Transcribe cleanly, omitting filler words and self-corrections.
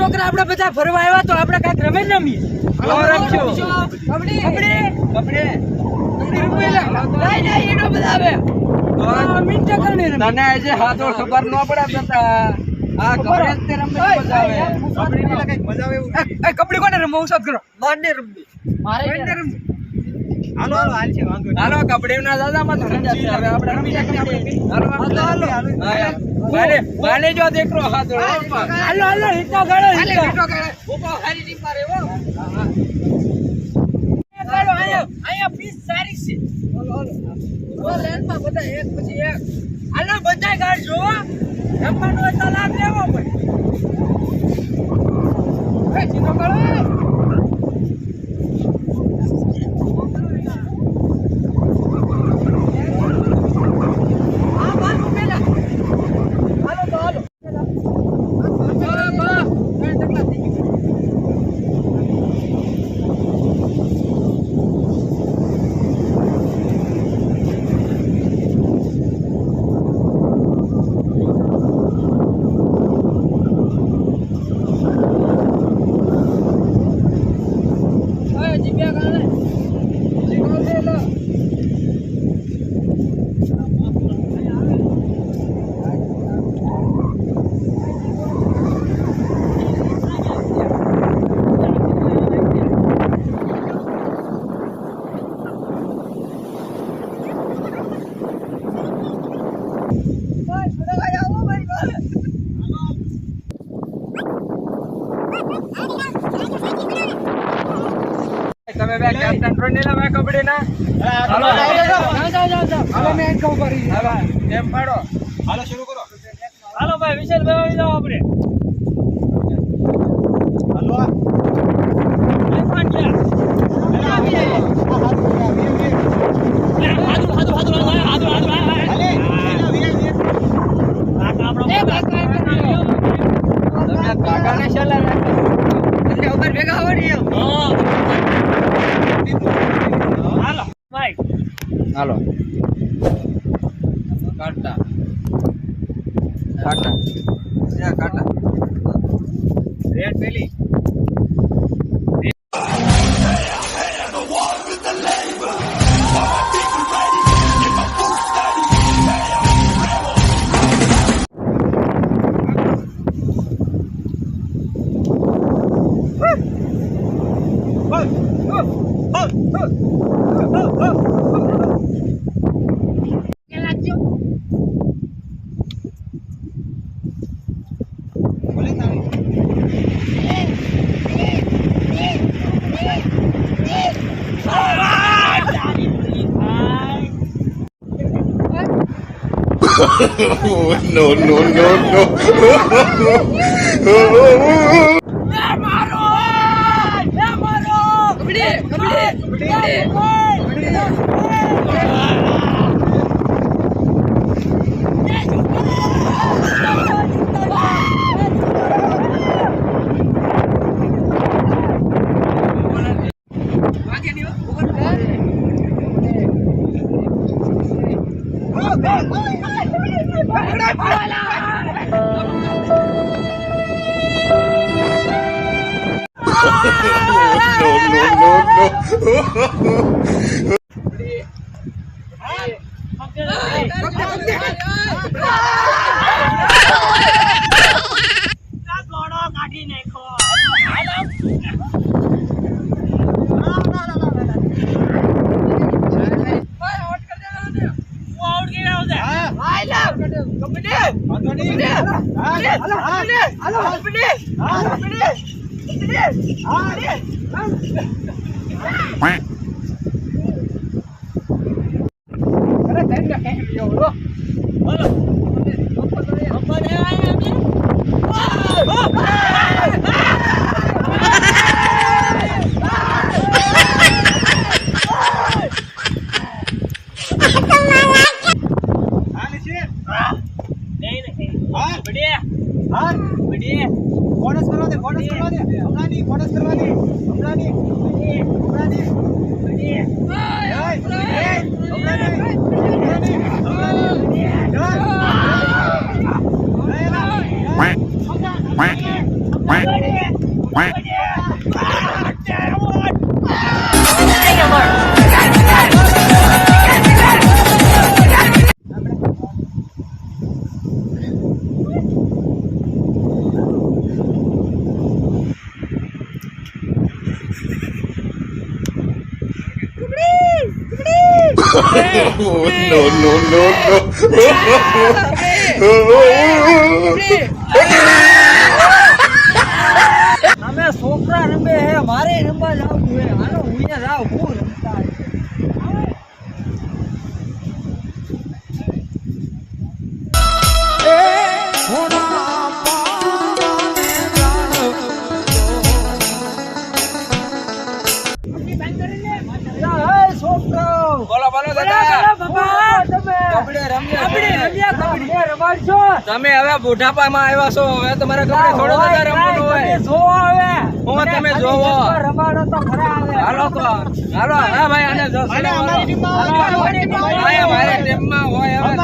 છોકરા આપણે બધા ફરવા આવ્યા તો આપણે કાંઈક રમે રમીએ. ખબર ન પડે કબડ્ડી કોને રમવું સાત કરો મારને રમવી હાલો કબડ્ડી ના દાદામાં તો રજા છે હવે આપણે રમી હાલો જો દેખરો હાથ હાલો હિટો ગાળો ઉભો હારી ટીમ મારે હો ગાળો આયા પીસ સારી છે હાલો લેન્ડમાં બધા એક પછી એક હાલો બધા ગાળ જો રમવાનો તો લાભ લેવો પડે એ ચીનો ગાળો તમે બે કેપ્ટન રોનેલા મે કબડ્ડી ના હાલો હાલો મેં કહું કરી હાલો એમ પાડો હાલો શરૂ કરો હાલો ભાઈ વિશાલ ભાઈ જાવ આપણે હાલો એ કોણ છે આવી જાય કાકાને શલા એટલે ઉપર ભેગા આવડી હાલો ભાઈ હાલો કાટા રેડ પેલી no. બોનસ કરવા દે હમણાં ની બોનસ અમે છોકરા રમે હે મારે રમવા જાવું હે હાલો હું અહીંયા જાવ હું રમતા બોલો બોલો તમે હવે બુઢાપામાં આવ્યા છો હવે તમારે કપડે થોડો બધા રમવાનું હોય હું તમે જોવો હાલો તો હાલો હા ભાઈ આને જો મારી ટીમમાં હોય હવે